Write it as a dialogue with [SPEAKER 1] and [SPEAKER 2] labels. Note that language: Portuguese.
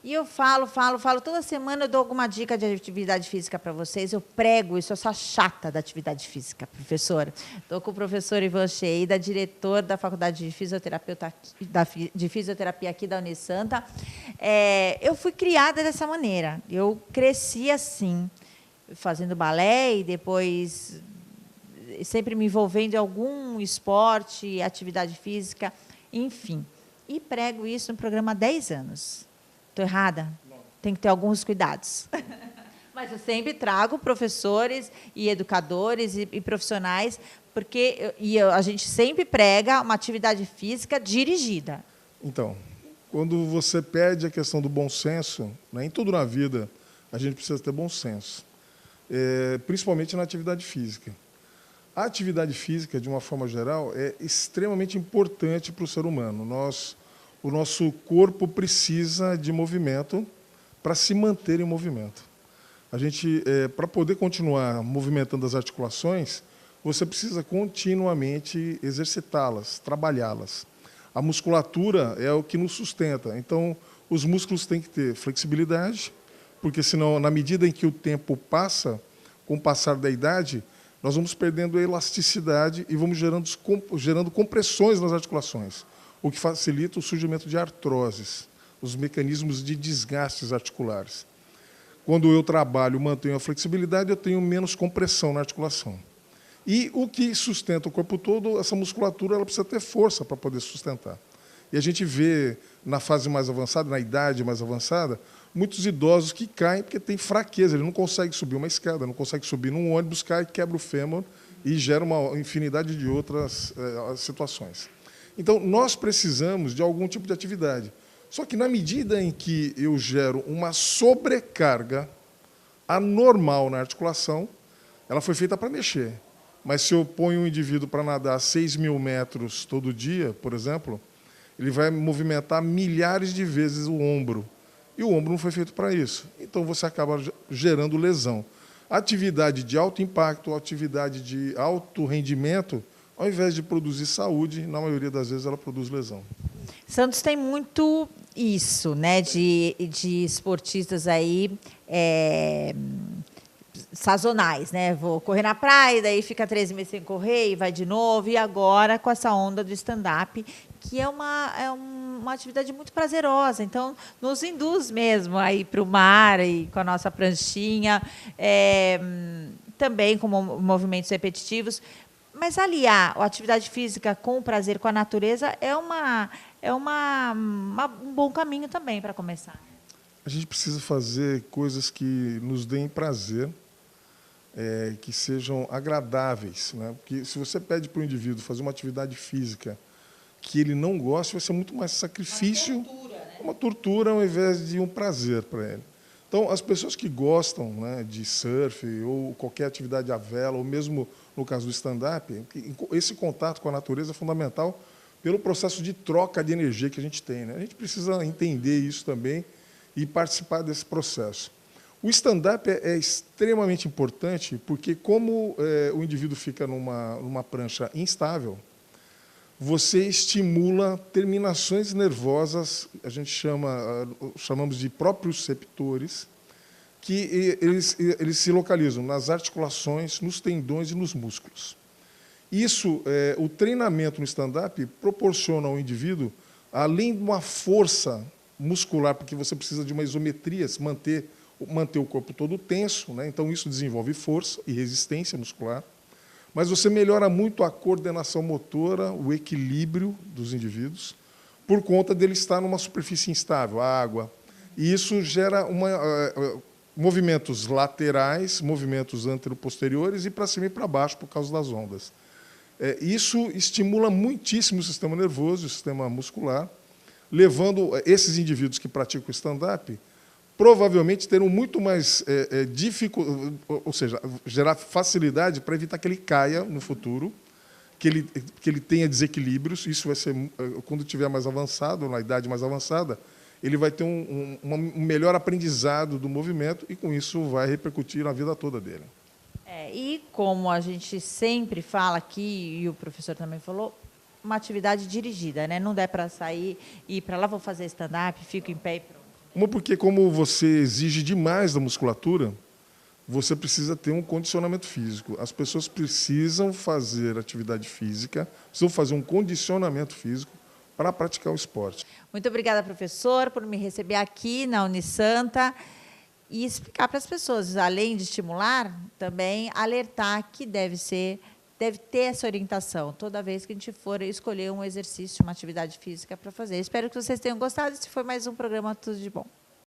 [SPEAKER 1] E eu falo, toda semana eu dou alguma dica de atividade física para vocês, eu prego isso, eu sou a chata da atividade física, professora. Estou com o professor Ivan Sheida, diretor da Faculdade de de Fisioterapia aqui da Unisanta. Eu fui criada dessa maneira, eu cresci assim, fazendo balé e depois sempre me envolvendo em algum esporte, atividade física, enfim. E prego isso no programa há 10 anos. Estou errada? Não. Tem que ter alguns cuidados. Mas eu sempre trago professores e educadores e profissionais, porque a gente sempre prega uma atividade física dirigida.
[SPEAKER 2] Então, quando você pede a questão do bom senso, né, em tudo na vida a gente precisa ter bom senso, principalmente na atividade física. A atividade física, de uma forma geral, é extremamente importante para o ser humano. O nosso corpo precisa de movimento para se manter em movimento. A gente, para poder continuar movimentando as articulações, você precisa continuamente exercitá-las, trabalhá-las. A musculatura é o que nos sustenta. Então, os músculos têm que ter flexibilidade, porque senão, na medida em que o tempo passa, com o passar da idade, nós vamos perdendo a elasticidade e vamos gerando compressões nas articulações, o que facilita o surgimento de artroses, os mecanismos de desgastes articulares. Quando eu trabalho, mantenho a flexibilidade, eu tenho menos compressão na articulação. E o que sustenta o corpo todo, essa musculatura, ela precisa ter força para poder sustentar. E a gente vê, na fase mais avançada, na idade mais avançada, muitos idosos que caem porque têm fraqueza, ele não consegue subir uma escada, não consegue subir num ônibus, cai, quebra o fêmur e gera uma infinidade de outras situações. Então, nós precisamos de algum tipo de atividade. Só que, na medida em que eu gero uma sobrecarga anormal na articulação, ela foi feita para mexer. Mas se eu ponho um indivíduo para nadar 6.000 metros todo dia, por exemplo, ele vai movimentar milhares de vezes o ombro. E o ombro não foi feito para isso. Então, você acaba gerando lesão. Atividade de alto impacto, atividade de alto rendimento, ao invés de produzir saúde, na maioria das vezes ela produz lesão.
[SPEAKER 1] Santos tem muito isso, né, de esportistas aí sazonais, né? Vou correr na praia, daí fica 3 meses sem correr e vai de novo. E agora com essa onda do stand-up, que é uma atividade muito prazerosa. Então, nos induz mesmo a ir para o mar e com a nossa pranchinha, também com movimentos repetitivos. Mas aliar a atividade física com o prazer, com a natureza, é um bom caminho também para começar.
[SPEAKER 2] A gente precisa fazer coisas que nos deem prazer, que sejam agradáveis, né? Porque se você pede para o indivíduo fazer uma atividade física que ele não gosta, vai ser muito mais sacrifício, uma tortura ao invés de um prazer para ele. Então, as pessoas que gostam, né, de surf ou qualquer atividade à vela, ou mesmo no caso do stand-up, esse contato com a natureza é fundamental pelo processo de troca de energia que a gente tem, né? A gente precisa entender isso também e participar desse processo. O stand-up é extremamente importante porque, como o indivíduo fica numa prancha instável, você estimula terminações nervosas, a gente chamamos de proprioceptores, que eles se localizam nas articulações, nos tendões e nos músculos. Isso, o treinamento no stand-up proporciona ao indivíduo, além de uma força muscular, porque você precisa de uma isometria, manter o corpo todo tenso, né? Então isso desenvolve força e resistência muscular, mas você melhora muito a coordenação motora, o equilíbrio dos indivíduos, por conta dele estar numa superfície instável, a água. E isso gera movimentos laterais, movimentos anteroposteriores e para cima e para baixo por causa das ondas. Isso estimula muitíssimo o sistema nervoso, o sistema muscular, levando esses indivíduos que praticam stand-up provavelmente terão muito mais dificuldade, ou seja, gerar facilidade para evitar que ele caia no futuro, que ele tenha desequilíbrios. Isso vai ser, quando estiver mais avançado, na idade mais avançada, ele vai ter um melhor aprendizado do movimento e, com isso, vai repercutir na vida toda dele.
[SPEAKER 1] E como a gente sempre fala aqui, e o professor também falou, uma atividade dirigida, né? Não dá para sair e ir para lá, vou fazer stand-up, fico em pé e pronto.
[SPEAKER 2] Uma porque, como você exige demais da musculatura, você precisa ter um condicionamento físico. As pessoas precisam fazer atividade física, precisam fazer um condicionamento físico para praticar o esporte.
[SPEAKER 1] Muito obrigada, professor, por me receber aqui na Unisanta e explicar para as pessoas, além de estimular, também alertar que deve ter essa orientação toda vez que a gente for escolher um exercício, uma atividade física para fazer. Espero que vocês tenham gostado. Esse foi mais um programa Tudo de Bom.